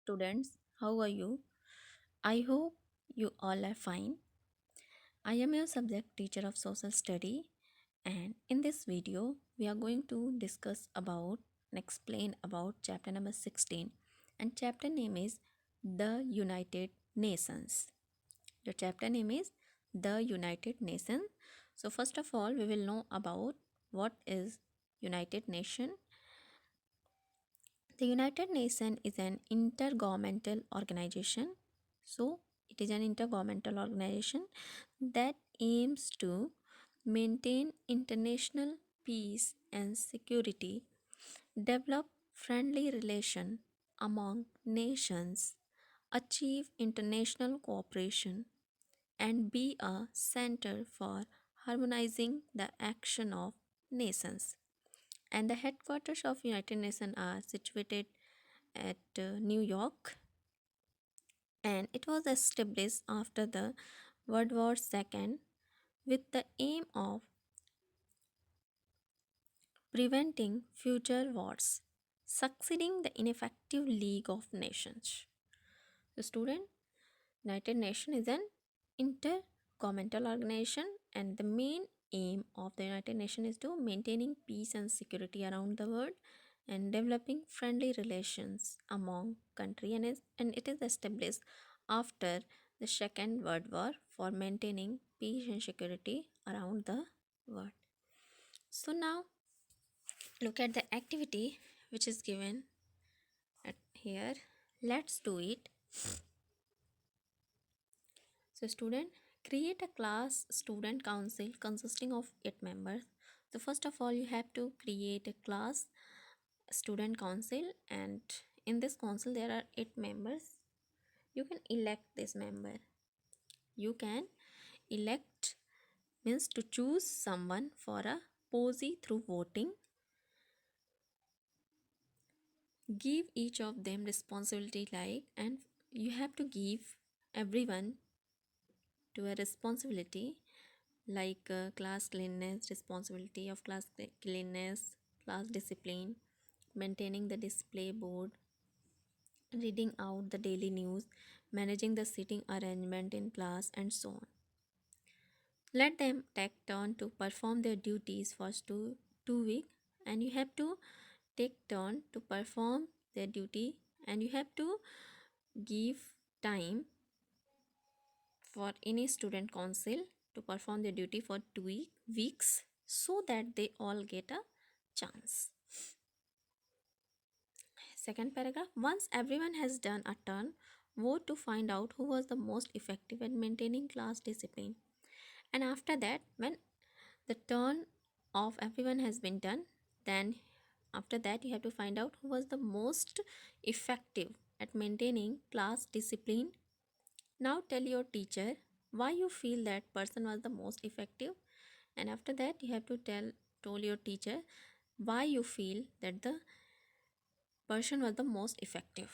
students, how are you? I hope you all are fine. I am your subject teacher of social study, and in this video we are going to discuss about and explain about chapter number 16, and chapter name is The United Nations. The chapter name is The United Nations. So first of all we will know about what is United Nation. The United Nations is an intergovernmental organization. So, it is an intergovernmental organization that aims to maintain international peace and security, develop friendly relations among nations, achieve international cooperation, and be a center for harmonizing the action of nations. And the headquarters of United Nations are situated at New York, and it was established after the World War II with the aim of preventing future wars, succeeding the ineffective League of Nations. The student, United Nations is an intergovernmental organization, and the main aim of the United Nations is to maintaining peace and security around the world and developing friendly relations among countries, and it is established after the Second World War for maintaining peace and security around the world. So now look at the activity which is given at here. Let's do it. So student, create a class student council consisting of 8 members. So first of all you have to create a class student council, and in this council there are 8 members. You can elect this member. You can elect means to choose someone for a posy through voting. Give each of them responsibility, like, and you have to give everyone to a responsibility like class cleanliness, responsibility of class cleanliness, class discipline, maintaining the display board, reading out the daily news, managing the seating arrangement in class, and so on. Let them take turn to perform their duties for two weeks, and you have to take turn to perform their duty, and you have to give time for any student council to perform their duty for 2 weeks so that they all get a chance. Second paragraph, once everyone has done a turn, vote to find out who was the most effective at maintaining class discipline. And after that, when the turn of everyone has been done, then after that you have to find out who was the most effective at maintaining class discipline. Now tell your teacher why you feel that person was the most effective, and after that you have to tell your teacher why you feel that the person was the most effective.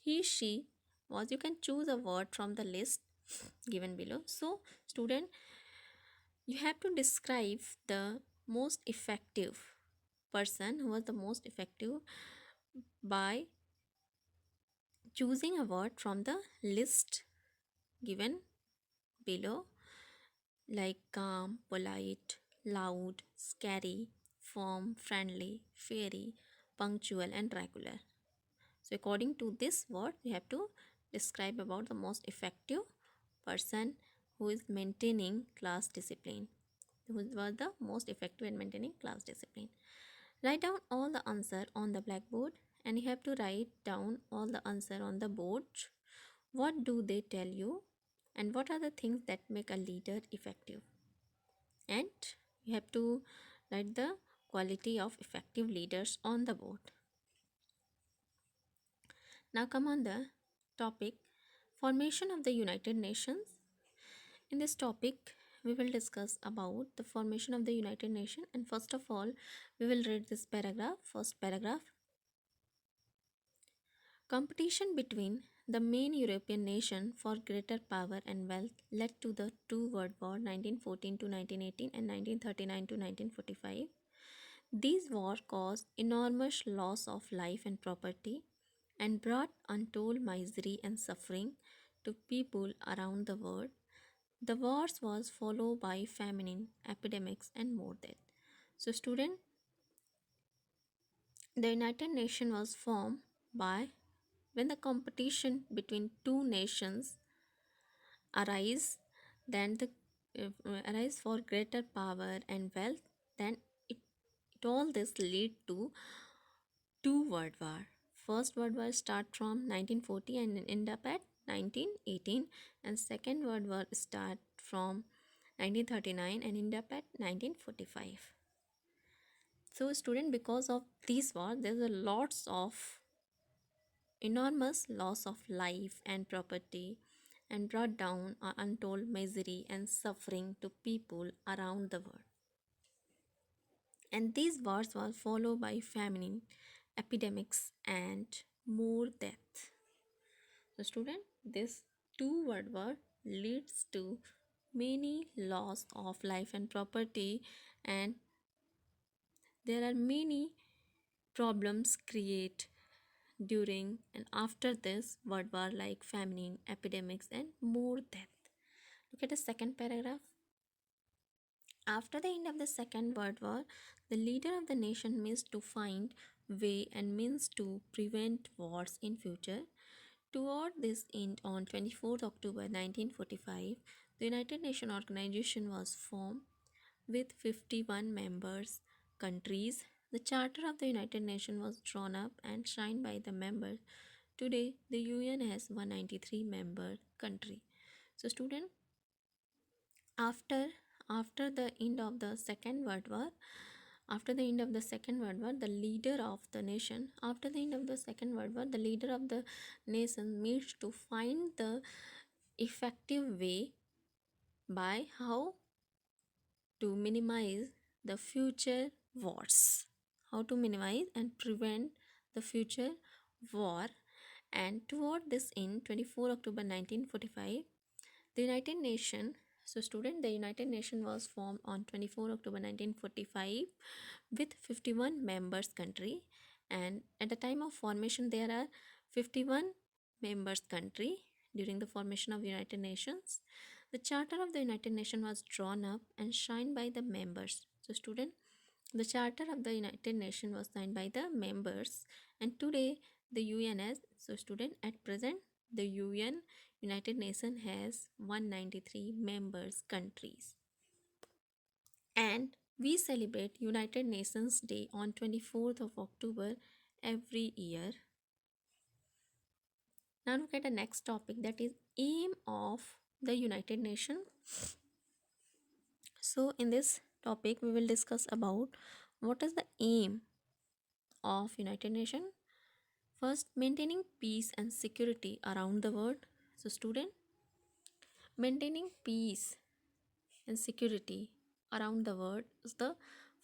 He, she was, you can choose a word from the list given below. So student, you have to describe the most effective person who was the most effective by choosing a word from the list given below, like calm, polite, loud, scary, firm, friendly, fairy, punctual, and regular. So according to this word, you have to describe about the most effective person who is maintaining class discipline. Who was the most effective in maintaining class discipline. Write down all the answer on the blackboard, and you have to write down all the answer on the board. What do they tell you, and what are the things that make a leader effective? And you have to write the quality of effective leaders on the board. Now come on the topic, formation of the United Nations. In this topic we will discuss about the formation of the United Nations, and first of all we will read this paragraph. First paragraph, competition between the main European nations for greater power and wealth led to the two world wars 1914 to 1918 and 1939 to 1945. These wars caused enormous loss of life and property and brought untold misery and suffering to people around the world. The wars was followed by famine, epidemics, and more death. So, student, the United Nations was formed by when the competition between two nations arise, then the arise for greater power and wealth, then it, it all this lead to two world war. First world war start from 1940 and end up at 1918, and second world war start from 1939 and end up at 1945. So student, because of these war, there's a lots of enormous loss of life and property and brought down untold misery and suffering to people around the world. And these wars were followed by famine, epidemics, and more death. So, student, this two world war leads to many loss of life and property, and there are many problems create during and after this world war, like famine, epidemics, and more death. Look at the second paragraph. After the end of the Second World War, the leader of the nation missed to find way and means to prevent wars in future. Toward this end, on 24th October 1945, the United Nations organization was formed with 51 members countries. The Charter of the United Nations was drawn up and signed by the members. Today, the UN has 193 member country. So, student, after after the end of the Second World War, after the end of the Second World War, the leader of the nation, after the end of the Second World War, the leader of the nation needs to find the effective way by how to minimize the future wars, how to minimize and prevent the future war. And toward this in 24 October 1945, the United Nations, so student, the United Nations was formed on 24 October 1945 with 51 members country, and at the time of formation there are 51 members country during the formation of United Nations. The Charter of the United Nations was drawn up and signed by the members. So student, the Charter of the United Nations was signed by the members, and today the UN has, so student, at present the UN, United Nations, has 193 members countries. And we celebrate United Nations Day on 24th of October every year. Now look at the next topic, that is aim of the United Nations. So in this topic we will discuss about what is the aim of United Nations. First, maintaining peace and security around the world. So student, maintaining peace and security around the world is the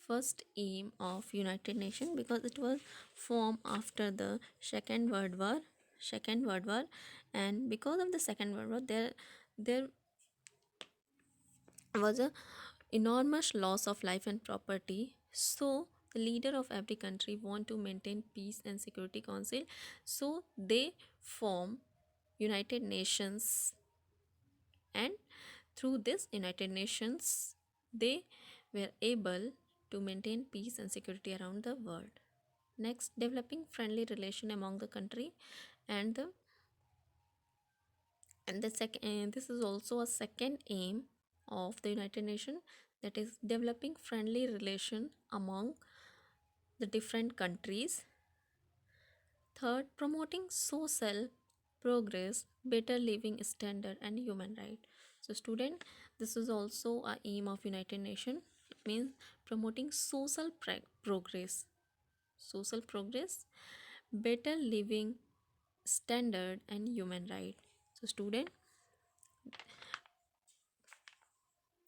first aim of United Nations, because it was formed after the Second World War. And because of the Second World War, there was a enormous loss of life and property. So the leader of every country want to maintain peace and security council, so they form United Nations, and through this United Nations they were able to maintain peace and security around the world. Next, developing friendly relation among the country, and the second, this is also a second aim of the United Nations, that is developing friendly relation among the different countries. Third, promoting social progress, better living standard, and human right. So student, this is also a aim of United Nations. It means promoting social progress, better living standard, and human right. So student,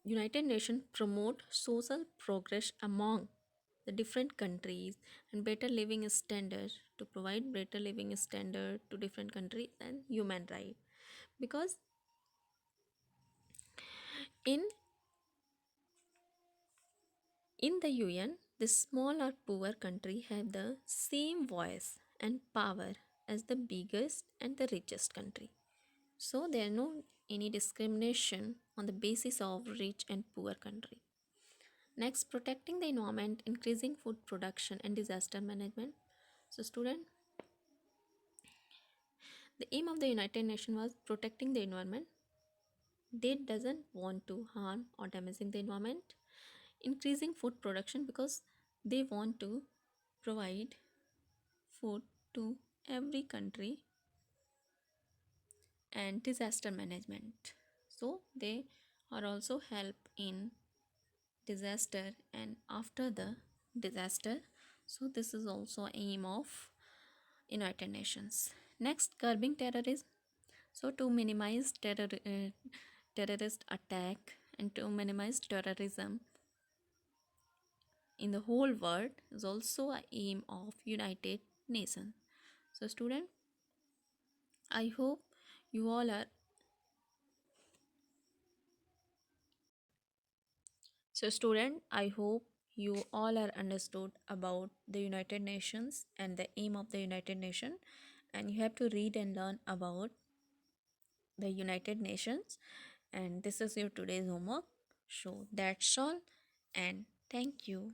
United Nations promote social progress among the different countries and better living standard, to provide better living standard to different countries and human right. Because in the UN, the small or poor country have the same voice and power as the biggest and the richest country. So there are no any discrimination on the basis of rich and poor country. Next, protecting the environment, increasing food production and disaster management. So student, the aim of the United Nations was protecting the environment. They doesn't want to harm or damaging the environment. Increasing food production because they want to provide food to every country, and disaster management. So they are also help in disaster and after the disaster. So this is also aim of United Nations. Next, curbing terrorism. So to minimize terrorist attack and to minimize terrorism in the whole world is also a aim of United Nations. So student, I hope you all are So, student, I hope you all are understood about the United Nations and the aim of the United Nations, and you have to read and learn about the United Nations. And this is your today's homework. So that's all, and thank you.